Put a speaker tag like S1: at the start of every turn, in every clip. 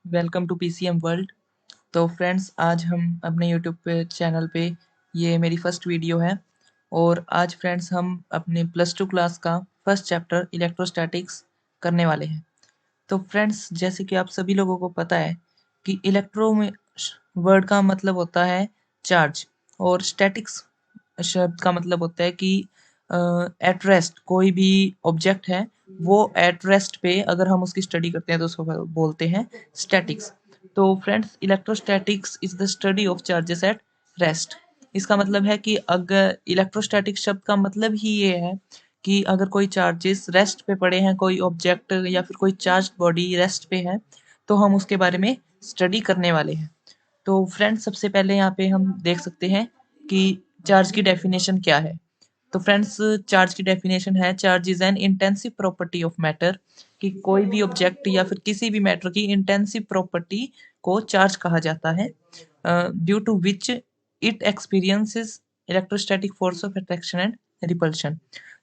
S1: Welcome to PCM world. तो friends, आज हम अपने यूट्यूब पे चैनल पे ये मेरी फर्स्ट वीडियो है और आज फ्रेंड्स हम अपने प्लस टू क्लास का फर्स्ट चैप्टर इलेक्ट्रोस्टैटिक्स करने वाले हैं। तो फ्रेंड्स, जैसे कि आप सभी लोगों को पता है कि इलेक्ट्रो में वर्ड का मतलब होता है चार्ज और स्टैटिक्स शब्द का मतलब होता है कि एट रेस्ट कोई भी ऑब्जेक्ट है वो एट रेस्ट पे अगर हम उसकी स्टडी करते हैं तो उसको बोलते हैं स्टैटिक्स। तो friends, electrostatics is the study of charges at rest. इसका मतलब है कि अगर इलेक्ट्रोस्टैटिक शब्द का मतलब ही ये है कि अगर कोई चार्जेस रेस्ट पे पड़े हैं, कोई ऑब्जेक्ट या फिर कोई चार्ज बॉडी रेस्ट पे है, तो हम उसके बारे में स्टडी करने वाले हैं। तो फ्रेंड्स, सबसे पहले यहाँ पे हम देख सकते हैं कि चार्ज की डेफिनेशन क्या है। तो फ्रेंड्स, चार्ज की डेफिनेशन है charge is an intensive property of matter, कि कोई भी ऑब्जेक्ट या फिर किसी भी मैटर की इंटेंसिव प्रॉपर्टी को चार्ज कहा जाता है, due to which it experiences electrostatic force of attraction and repulsion.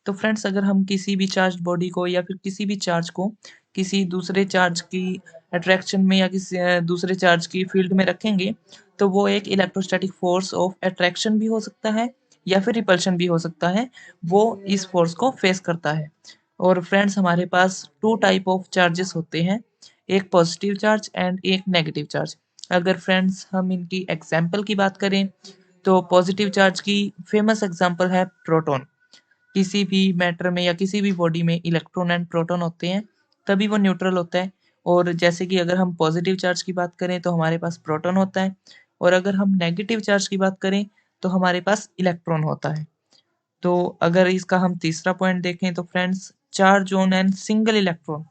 S1: तो फ्रेंड्स, अगर हम किसी भी चार्ज बॉडी को या फिर किसी भी चार्ज को किसी दूसरे चार्ज की अट्रैक्शन में या किसी दूसरे चार्ज की फील्ड में रखेंगे, तो वो एक इलेक्ट्रोस्टैटिक फोर्स ऑफ अट्रैक्शन भी हो सकता है या फिर रिपल्शन भी हो सकता है। वो इस फोर्स को फेस करता है। और फ्रेंड्स, हमारे पास टू टाइप ऑफ चार्जेस होते हैं, एक पॉजिटिव चार्ज एंड एक नेगेटिव चार्ज। अगर फ्रेंड्स हम इनकी एग्जाम्पल की बात करें, तो पॉजिटिव चार्ज की फेमस एग्जाम्पल है प्रोटॉन। किसी भी मैटर में या किसी भी बॉडी में इलेक्ट्रॉन एंड प्रोटॉन होते हैं, तभी वो न्यूट्रल होता है। और जैसे कि अगर हम पॉजिटिव चार्ज की बात करें तो हमारे पास प्रोटॉन होता है, और अगर हम नेगेटिव चार्ज की बात करें तो हमारे पास इलेक्ट्रॉन होता है। तो अगर इसका हम तीसरा पॉइंट देखें तो friends, charge on an single electron,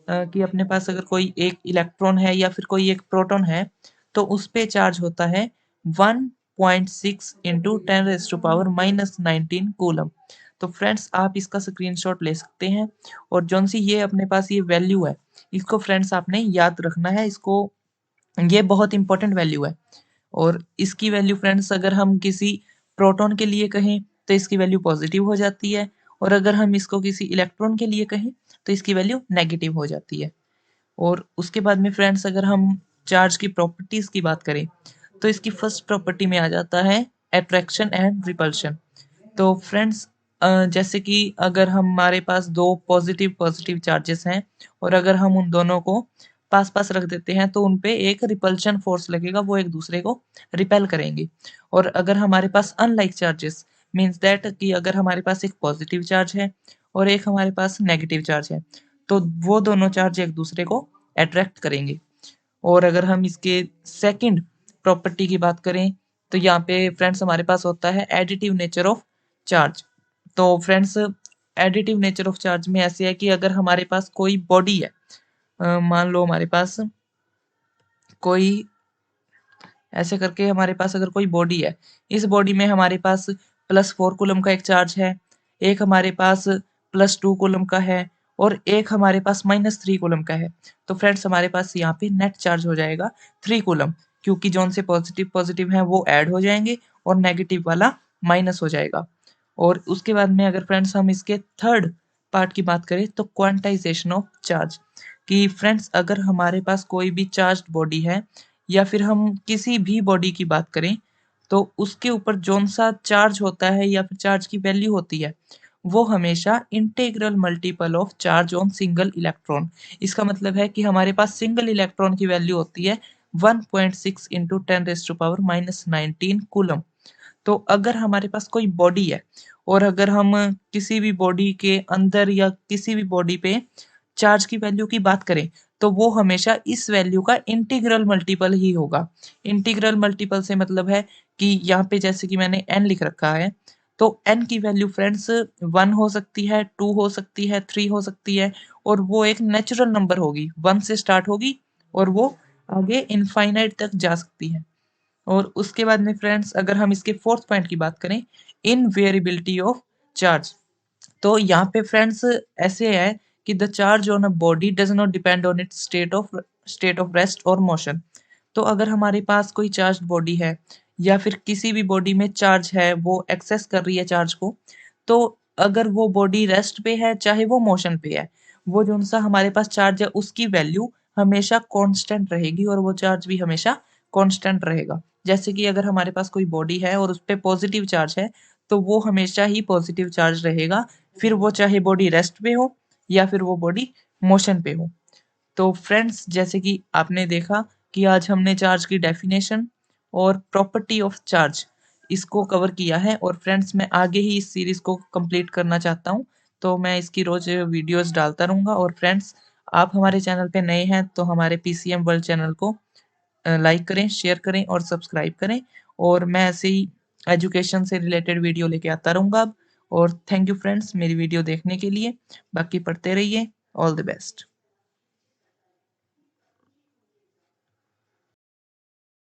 S1: कि अपने पास अगर कोई एक इलेक्ट्रॉन है या फिर कोई एक प्रोटॉन है, तो उस पे चार्ज होता है 1.6 इंटू 10⁻⁻19 कूलम। तो फ्रेंड्स, आप इसका स्क्रीनशॉट ले सकते हैं और जौन सी ये अपने पास ये वैल्यू है, इसको फ्रेंड्स आपने याद रखना है। इसको, ये बहुत इंपॉर्टेंट वैल्यू है। और इसकी वैल्यू फ्रेंड्स अगर हम किसी प्रोटॉन के लिए कहें तो इसकी वैल्यू पॉजिटिव हो जाती है, और अगर हम इसको किसी इलेक्ट्रॉन के लिए कहें तो इसकी वैल्यू नेगेटिव हो जाती है। और उसके बाद में फ्रेंड्स, अगर हम चार्ज की प्रॉपर्टीज की बात करें तो इसकी फर्स्ट प्रॉपर्टी में आ जाता है अट्रैक्शन एंड रिपल्शन। तो फ्रेंड्स, जैसे कि अगर हमारे पास दो पॉजिटिव पॉजिटिव चार्जेस हैं और अगर हम उन दोनों को पास पास रख देते हैं तो उन पे एक रिपल्शन फोर्स लगेगा, वो एक दूसरे को रिपेल करेंगे। और अगर हमारे पास अनलाइक चार्जेस, मीन्स दैट कि अगर हमारे पास एक पॉजिटिव चार्ज है और एक हमारे पास नेगेटिव चार्ज है, तो वो दोनों चार्ज एक दूसरे को अट्रैक्ट करेंगे। और अगर हम इसके सेकंड प्रॉपर्टी की बात करें तो यहाँ पे फ्रेंड्स हमारे पास होता है एडिटिव नेचर ऑफ चार्ज। तो friends, additive nature of charge में ऐसे है कि अगर हमारे पास कोई बॉडी है, मान लो हमारे पास कोई, ऐसे करके हमारे पास अगर कोई बॉडी है, इस बॉडी में हमारे पास +4 कूलम का एक चार्ज है, एक हमारे पास +2 कूलम का है और एक हमारे पास -3 कूलम का है। तो फ्रेंड्स, हमारे पास यहाँ पे नेट चार्ज हो जाएगा 3 कूलम, क्योंकि जौन से पॉजिटिव पॉजिटिव हैं वो ऐड हो जाएंगे और नेगेटिव वाला माइनस हो जाएगा। और उसके बाद में अगर फ्रेंड्स हम इसके थर्ड पार्ट की बात करें तो क्वांटाइजेशन ऑफ चार्ज, कि फ्रेंड्स अगर हमारे पास कोई भी चार्ज बॉडी है या फिर हम किसी भी बॉडी की बात करें, तो उसके ऊपर जौन सा चार्ज होता है या फिर चार्ज की वैल्यू होती है, वो हमेशा integral multiple of charge on single electron. इसका मतलब है कि हमारे पास सिंगल इलेक्ट्रॉन की वैल्यू होती है 1.6 इंटू 10⁻⁻19 कूलम। तो अगर हमारे पास कोई बॉडी है और अगर हम किसी भी बॉडी के अंदर या किसी भी बॉडी पे चार्ज की वैल्यू की बात करें, तो वो हमेशा इस वैल्यू का इंटीग्रल मल्टीपल ही होगा। इंटीग्रल मल्टीपल से मतलब है कि यहाँ पे जैसे कि मैंने n लिख रखा है, तो n की वैल्यू फ्रेंड्स 1 हो सकती है, 2 हो सकती है, 3 हो सकती है, और वो एक नेचुरल नंबर होगी, 1 से स्टार्ट होगी और वो आगे इनफाइनाइट तक जा सकती है। और उसके बाद में फ्रेंड्स अगर हम इसके फोर्थ पॉइंट की बात करें, इनवेरिएबिलिटी ऑफ चार्ज, तो यहाँ पे फ्रेंड्स ऐसे है कि the charge on a body does not depend on it's state of rest और मोशन। तो अगर हमारे पास कोई चार्ज बॉडी है या फिर किसी भी बॉडी में चार्ज है, वो एक्सेस कर रही है चार्ज को, तो अगर वो बॉडी रेस्ट पे है चाहे वो मोशन पे है, वो जो सा हमारे पास चार्ज है उसकी वैल्यू हमेशा कांस्टेंट रहेगी और वो चार्ज भी हमेशा कांस्टेंट रहेगा। जैसे कि अगर हमारे पास कोई बॉडी है और उस पे पॉजिटिव चार्ज है तो वो हमेशा ही पॉजिटिव चार्ज रहेगा, फिर वो चाहे बॉडी रेस्ट पे हो या फिर वो बॉडी मोशन पे हो। तो फ्रेंड्स, जैसे कि आपने देखा कि आज हमने चार्ज की डेफिनेशन और प्रॉपर्टी ऑफ चार्ज इसको कवर किया है, और फ्रेंड्स मैं आगे ही इस सीरीज को कंप्लीट करना चाहता हूँ, तो मैं इसकी रोज वीडियोस डालता रहूँगा। और फ्रेंड्स, आप हमारे चैनल पे नए हैं तो हमारे पीसीएम वर्ल्ड चैनल को लाइक करें, शेयर करें और सब्सक्राइब करें, और मैं ऐसे ही एजुकेशन से रिलेटेड वीडियो लेके आता रहूँगा अब। और थैंक यू फ्रेंड्स मेरी वीडियो देखने के लिए। बाकी पढ़ते रहिए। All the best.